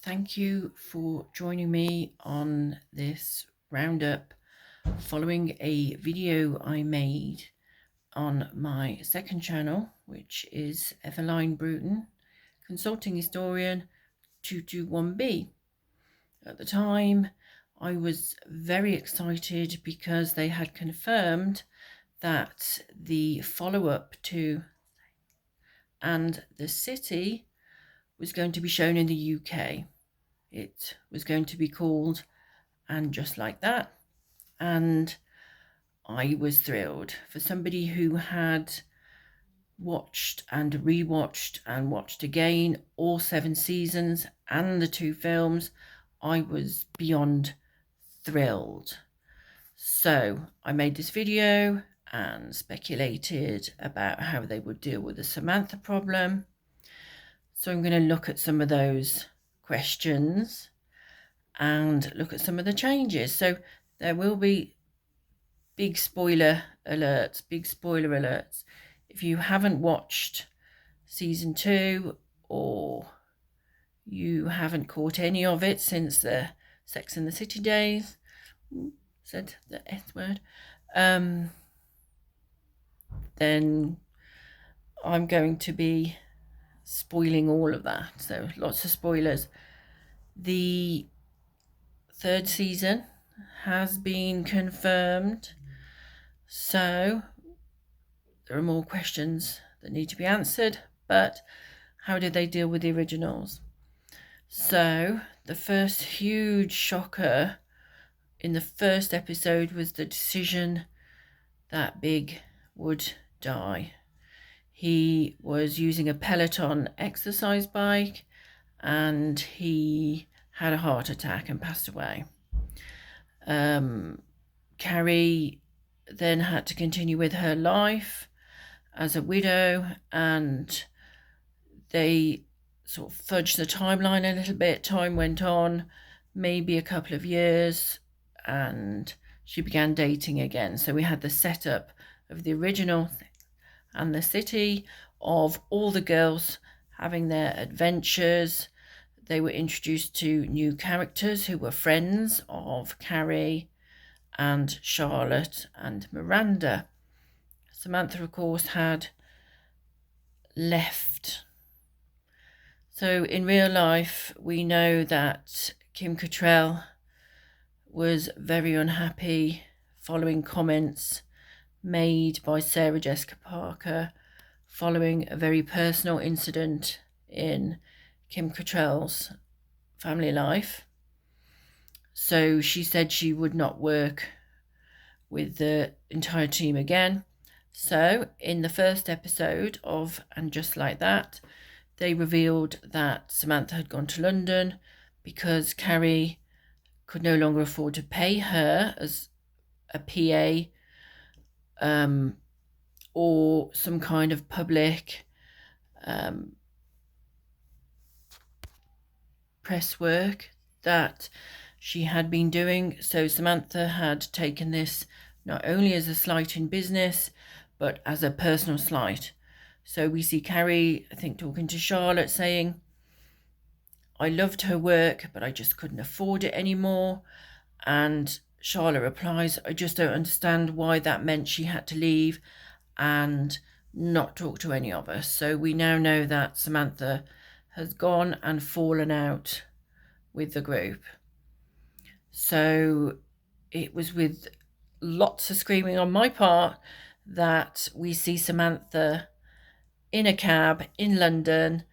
Thank you for joining me on this roundup following a video I made on my second channel, which is Eveline Bruton, Consulting Historian 221B. At the time, I was very excited because they had confirmed that the follow-up to And the City was going to be shown in the UK. It was going to be called And Just Like That, and I was thrilled. For somebody who had watched and rewatched and watched again all 7 seasons and the 2 films, I was beyond thrilled. So I made this video and speculated about how they would deal with the Samantha problem. So I'm going to look at some of those questions and look at some of the changes. So there will be big spoiler alerts. If you haven't watched season 2 or you haven't caught any of it since the Sex and the City days, said the S word, then I'm going to be spoiling all of that. So lots of spoilers. The 3rd season has been confirmed, so there are more questions that need to be answered, but how did they deal with the originals? So the first huge shocker in the first episode was the decision that Big would die. He was using a Peloton exercise bike and he had a heart attack and passed away. Carrie then had to continue with her life as a widow, and they sort of fudged the timeline a little bit. Time went on, maybe a couple of years, and she began dating again. So we had the setup of the original And the City, of all the girls having their adventures. They were introduced to new characters who were friends of Carrie and Charlotte and Miranda. Samantha, of course, had left. So in real life, we know that Kim Cattrall was very unhappy following comments made by Sarah Jessica Parker following a very personal incident in Kim Cattrall's family life. So she said she would not work with the entire team again. So in the first episode of And Just Like That, they revealed that Samantha had gone to London because Carrie could no longer afford to pay her as a PA or some kind of public press work that she had been doing. So Samantha had taken this not only as a slight in business, but as a personal slight. So we see Carrie, I think, talking to Charlotte saying, I loved her work, but I just couldn't afford it anymore. And Charlotte replies, I just don't understand why that meant she had to leave and not talk to any of us. So we now know that Samantha has gone and fallen out with the group. So it was with lots of screaming on my part that we see Samantha in a cab in London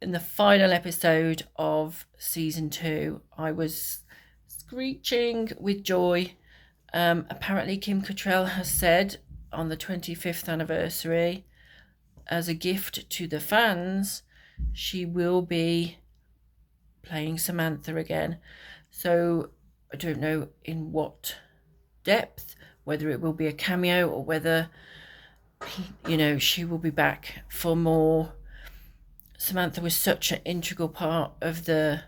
in the final episode of season 2. I was screeching with joy. Apparently Kim Cattrall has said on the 25th anniversary, as a gift to the fans, she will be playing Samantha again. So I don't know in what depth, whether it will be a cameo or whether, she will be back for more. Samantha was such an integral part of the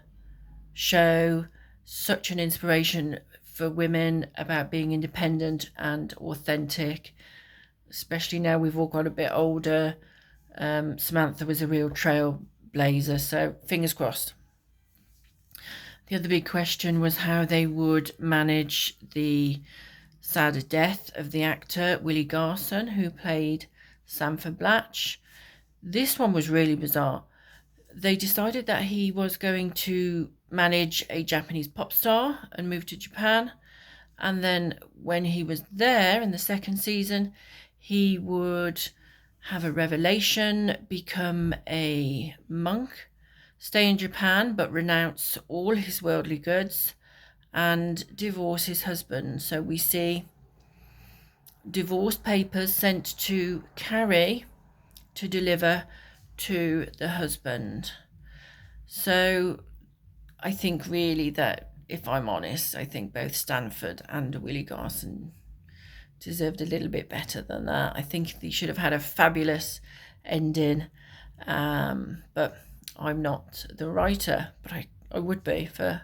show, such an inspiration for women about being independent and authentic, especially now we've all got a bit older. Samantha was a real trailblazer, so fingers crossed. The other big question was how they would manage the sad death of the actor Willie Garson, who played Sanford Blatch. This one was really bizarre. They decided that he was going to manage a Japanese pop star and move to Japan. And then when he was there in the second season, he would have a revelation, become a monk, stay in Japan but renounce all his worldly goods and divorce his husband. So we see divorce papers sent to Carrie to deliver to the husband. So I think really that, if I'm honest, I think both Stanford and Willie Garson deserved a little bit better than that. I think they should have had a fabulous ending. But I'm not the writer, but I would be for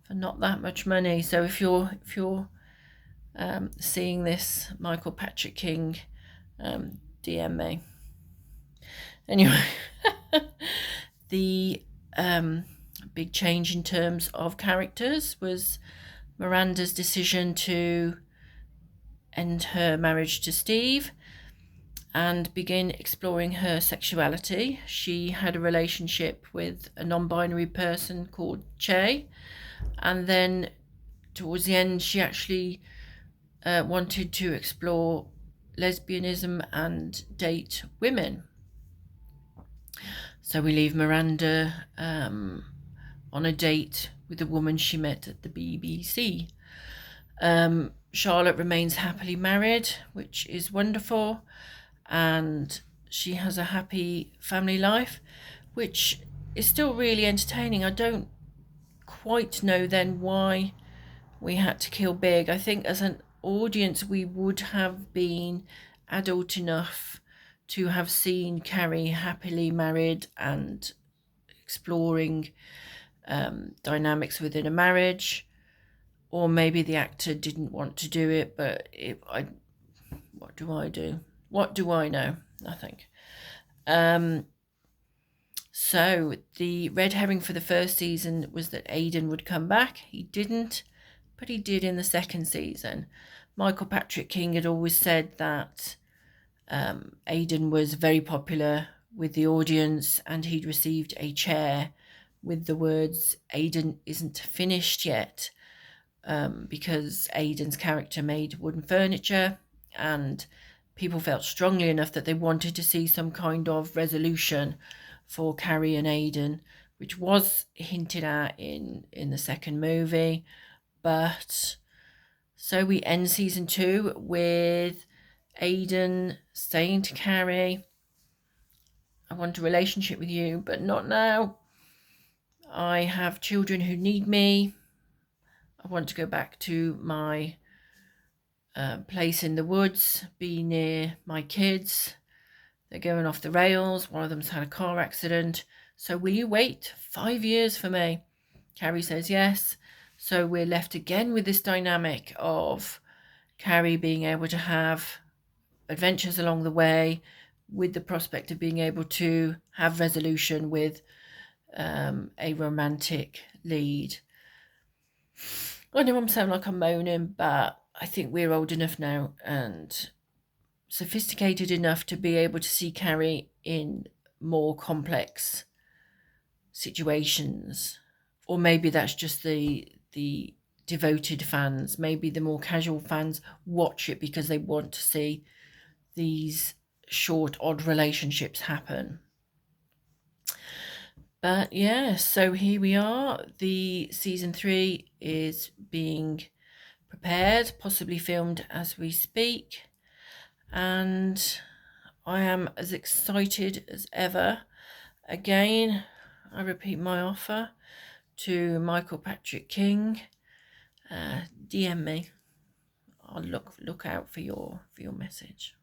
not that much money. So if you're seeing this, Michael Patrick King, DM me. Anyway, the big change in terms of characters was Miranda's decision to end her marriage to Steve and begin exploring her sexuality. She had a relationship with a non-binary person called Che, and then towards the end she actually wanted to explore lesbianism and date women. So we leave Miranda on a date with a woman she met at the BBC. Charlotte remains happily married, which is wonderful, and she has a happy family life, which is still really entertaining. I don't quite know then why we had to kill Big. I think as an audience we would have been adult enough to have seen Carrie happily married and exploring dynamics within a marriage, or maybe the actor didn't want to do it, but what do I do? What do I know? Nothing. So the red herring for the first season was that Aidan would come back. He didn't, but he did in the second season. Michael Patrick King had always said that Aidan was very popular with the audience, and he'd received a chair with the words "Aidan isn't finished yet," because Aidan's character made wooden furniture, and people felt strongly enough that they wanted to see some kind of resolution for Carrie and Aidan, which was hinted at in the second movie. But so we end season 2 with Aidan saying to Carrie, "I want a relationship with you, but not now. I have children who need me. I want to go back to my place in the woods, be near my kids. They're going off the rails. One of them's had a car accident. So will you wait 5 years for me?" Carrie says yes. So we're left again with this dynamic of Carrie being able to have adventures along the way, with the prospect of being able to have resolution with a romantic lead. I know I'm sounding like I'm moaning, but I think we're old enough now and sophisticated enough to be able to see Carrie in more complex situations. Or maybe that's just the devoted fans. Maybe the more casual fans watch it because they want to see these short, odd relationships happen. But yeah, so here we are. The season 3 is being prepared, possibly filmed as we speak. And I am as excited as ever. Again, I repeat my offer to Michael Patrick King. DM me. I'll look out for your message.